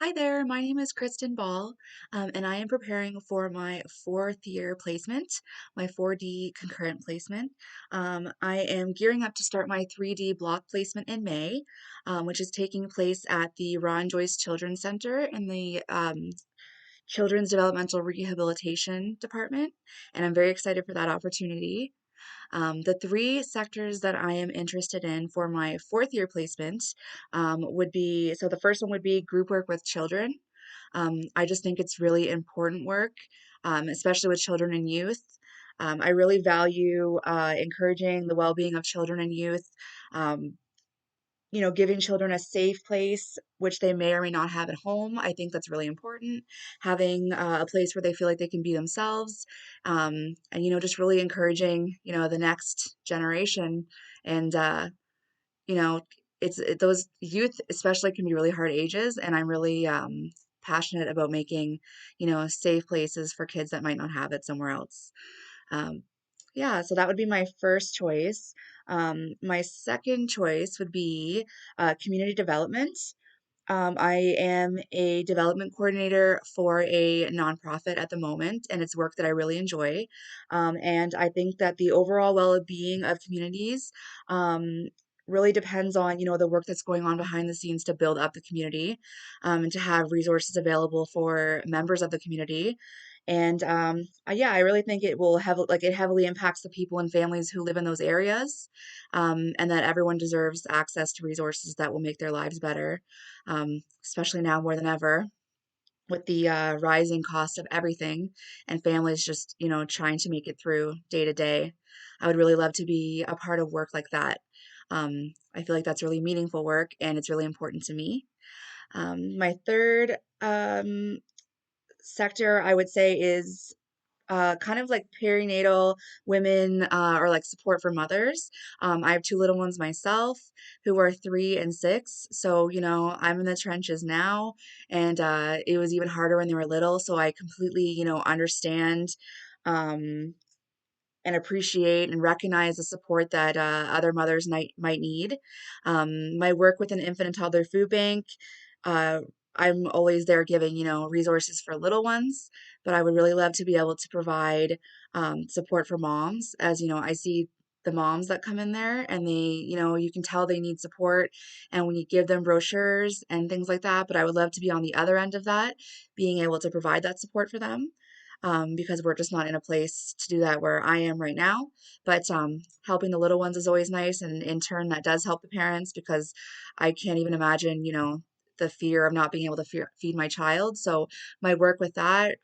Hi there, my name is Kristen Ball, and I am preparing for my fourth year placement, my 4D concurrent placement. I am gearing up to start my 3D block placement in May, which is taking place at the Ron Joyce Children's Center in the Children's Developmental Rehabilitation Department, and I'm very excited for that opportunity. The three sectors that I am interested in for my fourth year placement would be so the first one would be group work with children. I just think it's really important work, especially with children and youth. I really value encouraging the well being of children and youth. Um, Giving children a safe place, which they may or may not have at home. I think that's really important. Having a place where they feel like they can be themselves, and just really encouraging, the next generation. And you know, those youth especially can be really hard ages, and I'm really passionate about making, safe places for kids that might not have it somewhere else. Um, yeah, so that would be my first choice. My second choice would be community development. I am a development coordinator for a nonprofit at the moment, and it's work that I really enjoy. And I think that the overall well-being of communities really depends on, the work that's going on behind the scenes to build up the community, and to have resources available for members of the community. And yeah, I really think it will have like it heavily impacts the people and families who live in those areas, and that everyone deserves access to resources that will make their lives better, especially now more than ever with the rising cost of everything and families just, trying to make it through day to day. I would really love to be a part of work like that. I feel like that's really meaningful work and it's really important to me. My third sector, I would say, is kind of like perinatal women or like support for mothers. I have two little ones myself who are 3 and 6. So, I'm in the trenches now, and it was even harder when they were little. So I completely, understand. Um, and appreciate and recognize the support that other mothers might need. My work with an infant and toddler food bank, uh, I'm always there giving, resources for little ones, but I would really love to be able to provide support for moms. As I see the moms that come in there and they, you can tell they need support. And when you give them brochures and things like that, but I would love to be on the other end of that, being able to provide that support for them, because we're just not in a place to do that where I am right now. But helping the little ones is always nice, and in turn, that does help the parents because I can't even imagine, the fear of not being able to feed my child. So my work with that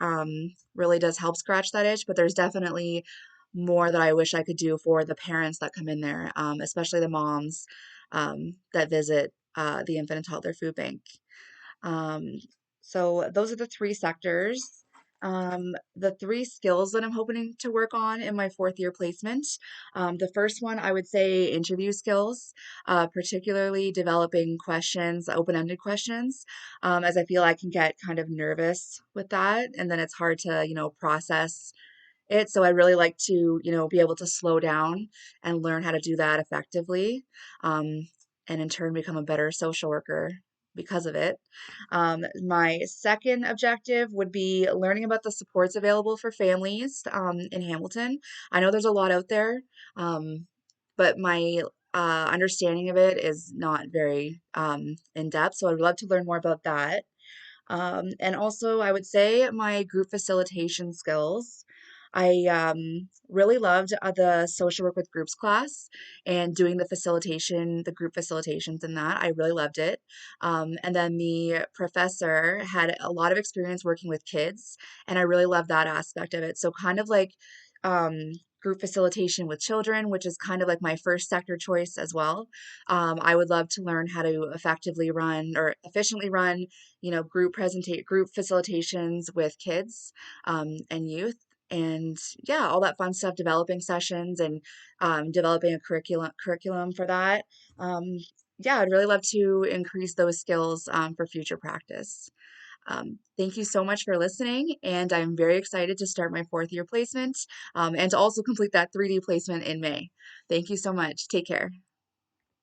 really does help scratch that itch. But there's definitely more that I wish I could do for the parents that come in there, especially the moms that visit the infant and toddler food bank. Um, so those are the three sectors. The three skills that I'm hoping to work on in my fourth year placement. The first one, I would say interview skills, particularly developing questions, open-ended questions, as I feel I can get kind of nervous with that, and then it's hard to, process it. So I really like to, be able to slow down and learn how to do that effectively, and in turn become a better social worker because of it. My second objective would be learning about the supports available for families in Hamilton. I know there's a lot out there, but my understanding of it is not very in depth. So I'd love to learn more about that. And also, I would say my group facilitation skills. I really loved the social work with groups class and doing the group facilitations in that. I really loved it. And then the professor had a lot of experience working with kids, and I really loved that aspect of it. So, kind of like um, group facilitation with children, which is kind of like my first sector choice as well. I would love to learn how to effectively run or efficiently run, group facilitations with kids and youth, and yeah, all that fun stuff, developing sessions and developing a curriculum for that. um, yeah, I'd really love to increase those skills for future practice. Thank you so much for listening, and I'm very excited to start my fourth year placement, and to also complete that 3D placement in May. Thank you so much. Take care.